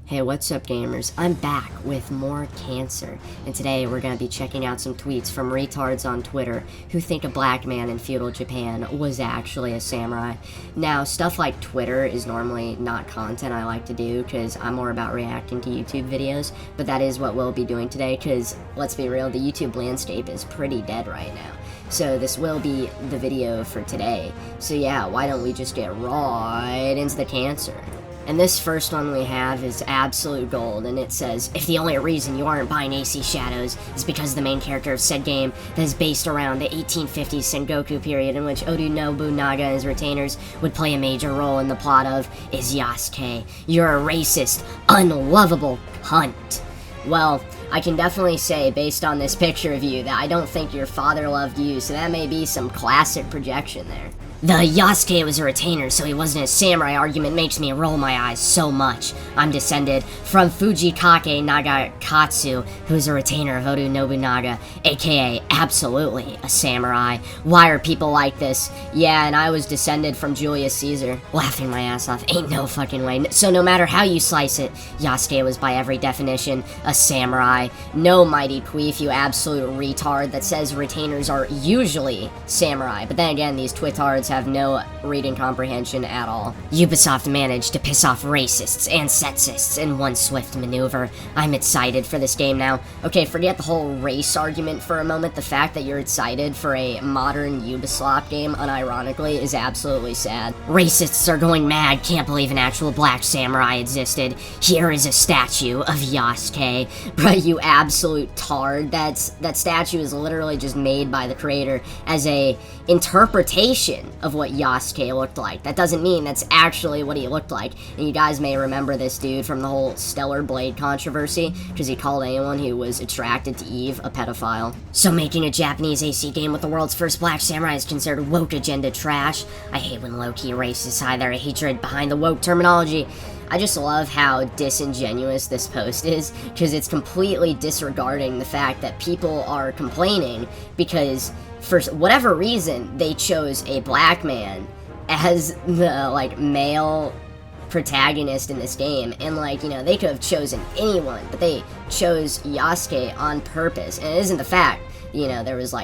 Hey, what's up gamers? I'm back with more cancer, and today we're going to be checking out some tweets from retards on Twitter who think a black man in feudal Japan was actually a samurai. Now, stuff like Twitter is normally not content I like to do because I'm more about reacting to YouTube videos, but that is what we'll be doing today because, let's be real, the YouTube landscape is pretty dead right now. So this will be the video for today. So yeah, why don't we just get right into the cancer? And this first one we have is absolute gold, and it says, if the only reason you aren't buying AC Shadows is because the main character of said game that is based around the 1850s Sengoku period in which Oda Nobunaga and his retainers would play a major role in the plot of is Yasuke, you're a racist, unlovable cunt. Well, I can definitely say, based on this picture of you, that I don't think your father loved you, so that may be some classic projection there. The Yasuke was a retainer, so he wasn't a samurai argument makes me roll my eyes so much. I'm descended from Fujikake Nagakatsu, who's a retainer of Oda Nobunaga, aka absolutely a samurai. Why are people like this? Yeah, and I was descended from Julius Caesar. Laughing my ass off, ain't no fucking way. So no matter how you slice it, Yasuke was by every definition a samurai. No, mighty queef, you absolute retard that says retainers are usually samurai. But then again, these twitards have no reading comprehension at all. Ubisoft managed to piss off racists and sexists in one swift maneuver. I'm excited for this game now. Okay, forget the whole race argument for a moment. The fact that you're excited for a modern Ubisoft game, unironically, is absolutely sad. Racists are going mad, can't believe an actual black samurai existed. Here is a statue of Yasuke. Bruh, you absolute tard. That statue is literally just made by the creator as a interpretation of what Yasuke looked like. That doesn't mean that's actually what he looked like. And you guys may remember this dude from the whole Stellar Blade controversy, because he called anyone who was attracted to Eve a pedophile. So making a Japanese AC game with the world's first black samurai is considered woke agenda trash. I hate when low-key racists hide their hatred behind the woke terminology. I just love how disingenuous this post is, because it's completely disregarding the fact that people are complaining because, for whatever reason, they chose a black man as the, male protagonist in this game, and, they could have chosen anyone, but they chose Yasuke on purpose, and it isn't the fact, there was,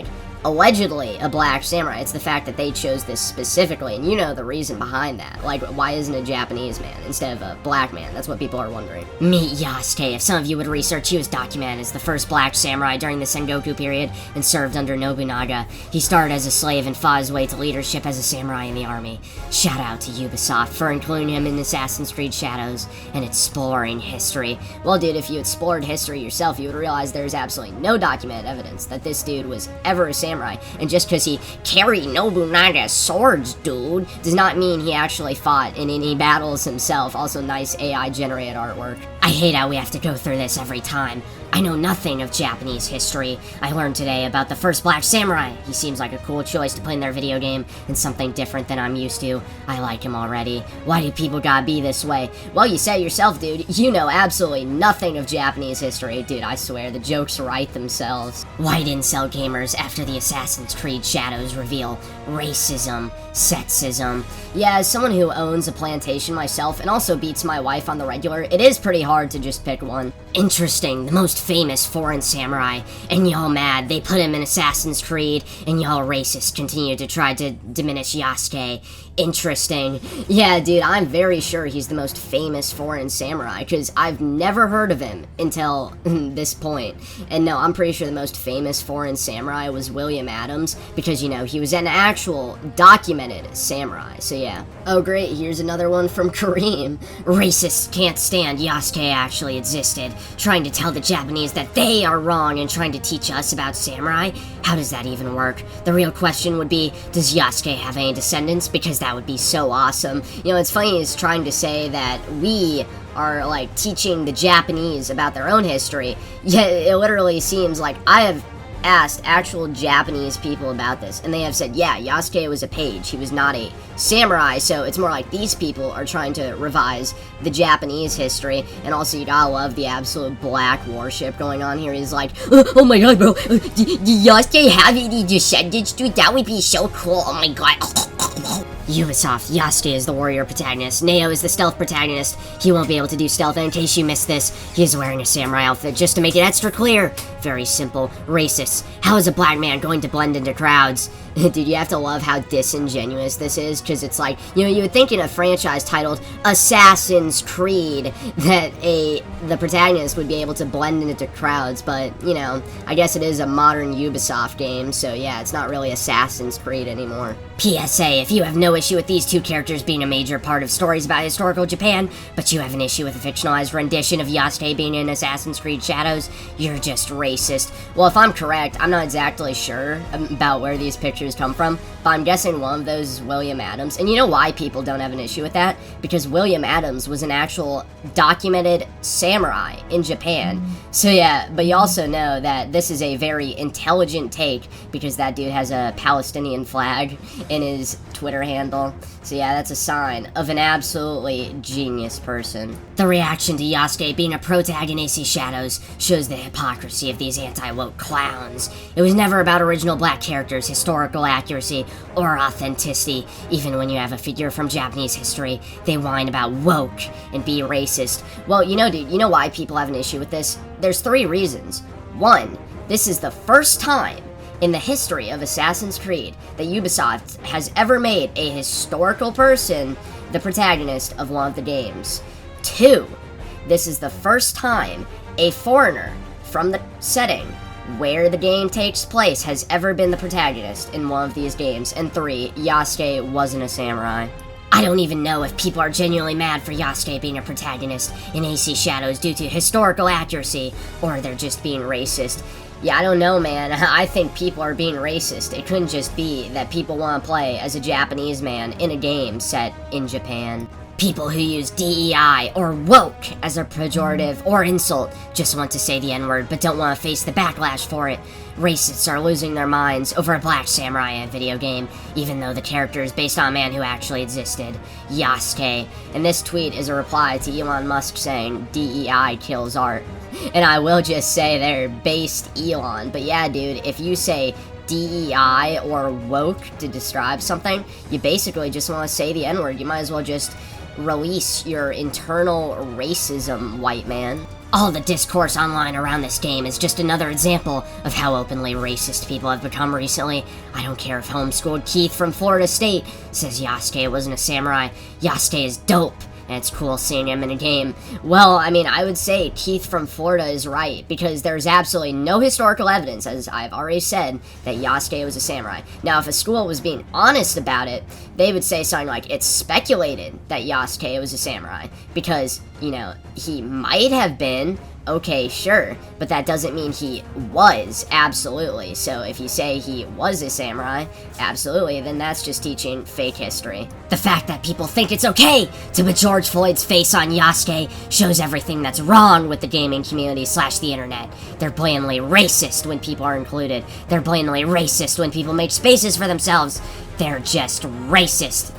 allegedly a black samurai. It's the fact that they chose this specifically, and you know the reason behind that. Why isn't a Japanese man instead of a black man? That's what people are wondering. Meet Yasuke. If some of you would research, he was documented as the first black samurai during the Sengoku period and served under Nobunaga. He started as a slave and fought his way to leadership as a samurai in the army. Shout out to Ubisoft for including him in Assassin's Creed Shadows and exploring history. Well, dude, if you explored history yourself, you would realize there's absolutely no documented evidence that this dude was ever a samurai. And just because he carried Nobunaga's swords, dude, does not mean he actually fought in any battles himself. Also, nice AI-generated artwork. I hate how we have to go through this every time. I know nothing of Japanese history. I learned today about the first black samurai. He seems like a cool choice to play in their video game, and something different than I'm used to. I like him already. Why do people gotta be this way? Well, you said yourself, dude. You know absolutely nothing of Japanese history. Dude, I swear, the jokes write themselves. White incel gamers after the Assassin's Creed Shadows reveal racism, sexism. Yeah, as someone who owns a plantation myself and also beats my wife on the regular, it is pretty hard to just pick one. Interesting, the most famous foreign samurai, and y'all mad they put him in Assassin's Creed, and y'all racist continue to try to diminish Yasuke. Interesting. Yeah, dude, I'm very sure he's the most famous foreign samurai, because I've never heard of him until this point. And no, I'm pretty sure the most famous foreign samurai was William Adams, because, he was an actual documented samurai, so yeah. Oh great, here's another one from Kareem. Racists can't stand Yasuke actually existed, trying to tell the Japanese that they are wrong and trying to teach us about samurai? How does that even work? The real question would be, does Yasuke have any descendants? Because that would be so awesome. It's funny he's trying to say that we are, teaching the Japanese about their own history, yet it literally seems like I have asked actual Japanese people about this, and they have said, yeah, Yasuke was a page, he was not a samurai, so it's more like these people are trying to revise the Japanese history, and also you gotta love the absolute black worship going on here. He's like, oh my god, bro, Yasuke have any descendants, dude, that would be so cool, oh my god. Ubisoft, Yasuke is the warrior protagonist, Neo is the stealth protagonist. He won't be able to do stealth, and in case you missed this, he is wearing a samurai outfit just to make it extra clear. Very simple. Racist. How is a black man going to blend into crowds? Dude, you have to love how disingenuous this is, because it's like, you would think in a franchise titled Assassin's Creed that the protagonist would be able to blend into crowds, but, I guess it is a modern Ubisoft game, so yeah, it's not really Assassin's Creed anymore. PSA, if you have no issue with these two characters being a major part of stories about historical Japan, but you have an issue with a fictionalized rendition of Yasuke being in Assassin's Creed Shadows, you're just racist. Well, if I'm correct, I'm not exactly sure about where these pictures come from, but I'm guessing one of those is William Adams. And you know why people don't have an issue with that? Because William Adams was an actual documented samurai in Japan. So yeah, but you also know that this is a very intelligent take, because that dude has a Palestinian flag in his Twitter handle. So yeah, that's a sign of an absolutely genius person. The reaction to Yasuke being a protagonist in Shadows shows the hypocrisy of these anti-woke clowns. It was never about original black characters, historical accuracy, or authenticity. Even when you have a figure from Japanese history, they whine about woke and be racist. Well, dude, you know why people have an issue with this? There's 3 reasons. 1, this is the first time in the history of Assassin's Creed that Ubisoft has ever made a historical person the protagonist of one of the games. 2, this is the first time a foreigner from the setting where the game takes place has ever been the protagonist in one of these games. And 3, Yasuke wasn't a samurai. I don't even know if people are genuinely mad for Yasuke being a protagonist in AC Shadows due to historical accuracy, or they're just being racist. Yeah, I don't know, man. I think people are being racist. It couldn't just be that people want to play as a Japanese man in a game set in Japan. People who use DEI or woke as a pejorative or insult just want to say the N-word but don't want to face the backlash for it. Racists are losing their minds over a black samurai in a video game, even though the character is based on a man who actually existed, Yasuke. And this tweet is a reply to Elon Musk saying DEI kills art. And I will just say they're based Elon, but yeah, dude, if you say DEI or woke to describe something, you basically just want to say the N-word. You might as well just release your internal racism, white man. All the discourse online around this game is just another example of how openly racist people have become recently. I don't care if homeschooled Keith from Florida State says Yasuke wasn't a samurai. Yasuke is dope, and it's cool seeing him in a game. Well, I mean, I would say Keith from Florida is right, because there's absolutely no historical evidence, as I've already said, that Yasuke was a samurai. Now, if a school was being honest about it, they would say something like, it's speculated that Yasuke was a samurai, because, he might have been. Okay, sure, but that doesn't mean he was, absolutely. So if you say he was a samurai, absolutely, then that's just teaching fake history. The fact that people think it's okay to put George Floyd's face on Yasuke shows everything that's wrong with the gaming community / the internet. They're blatantly racist when people are included. They're blatantly racist when people make spaces for themselves. They're just racist.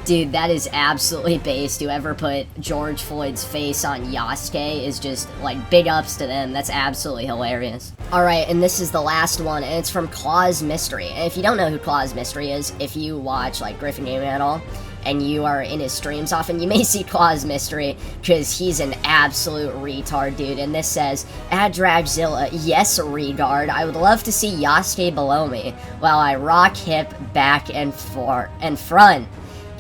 Dude, that is absolutely based. Whoever put George Floyd's face on Yasuke is just, big ups to them. That's absolutely hilarious. Alright, and this is the last one, and it's from Claw's Mystery. And if you don't know who Claw's Mystery is, if you watch, Griffin Gaming at all, and you are in his streams often, you may see Claw's Mystery, because he's an absolute retard, dude. And this says, at Dragzilla, yes, regard, I would love to see Yasuke below me, while I rock hip back and front.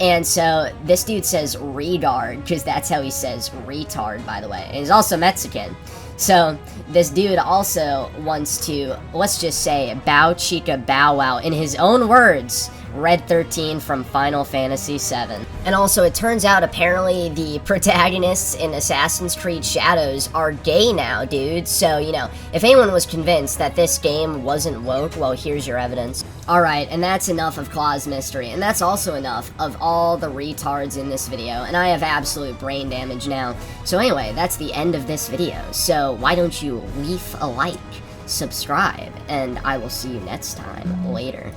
And so, this dude says regard, because that's how he says retard, by the way. And he's also Mexican. So, this dude also wants to, let's just say, bow chica bow wow, in his own words, Red 13 from Final Fantasy VII. And also, it turns out, apparently, the protagonists in Assassin's Creed Shadows are gay now, dude. So, if anyone was convinced that this game wasn't woke, well, here's your evidence. Alright, and that's enough of Claw's Mystery, and that's also enough of all the retards in this video, and I have absolute brain damage now. So anyway, that's the end of this video, so why don't you leave a like, subscribe, and I will see you next time, later.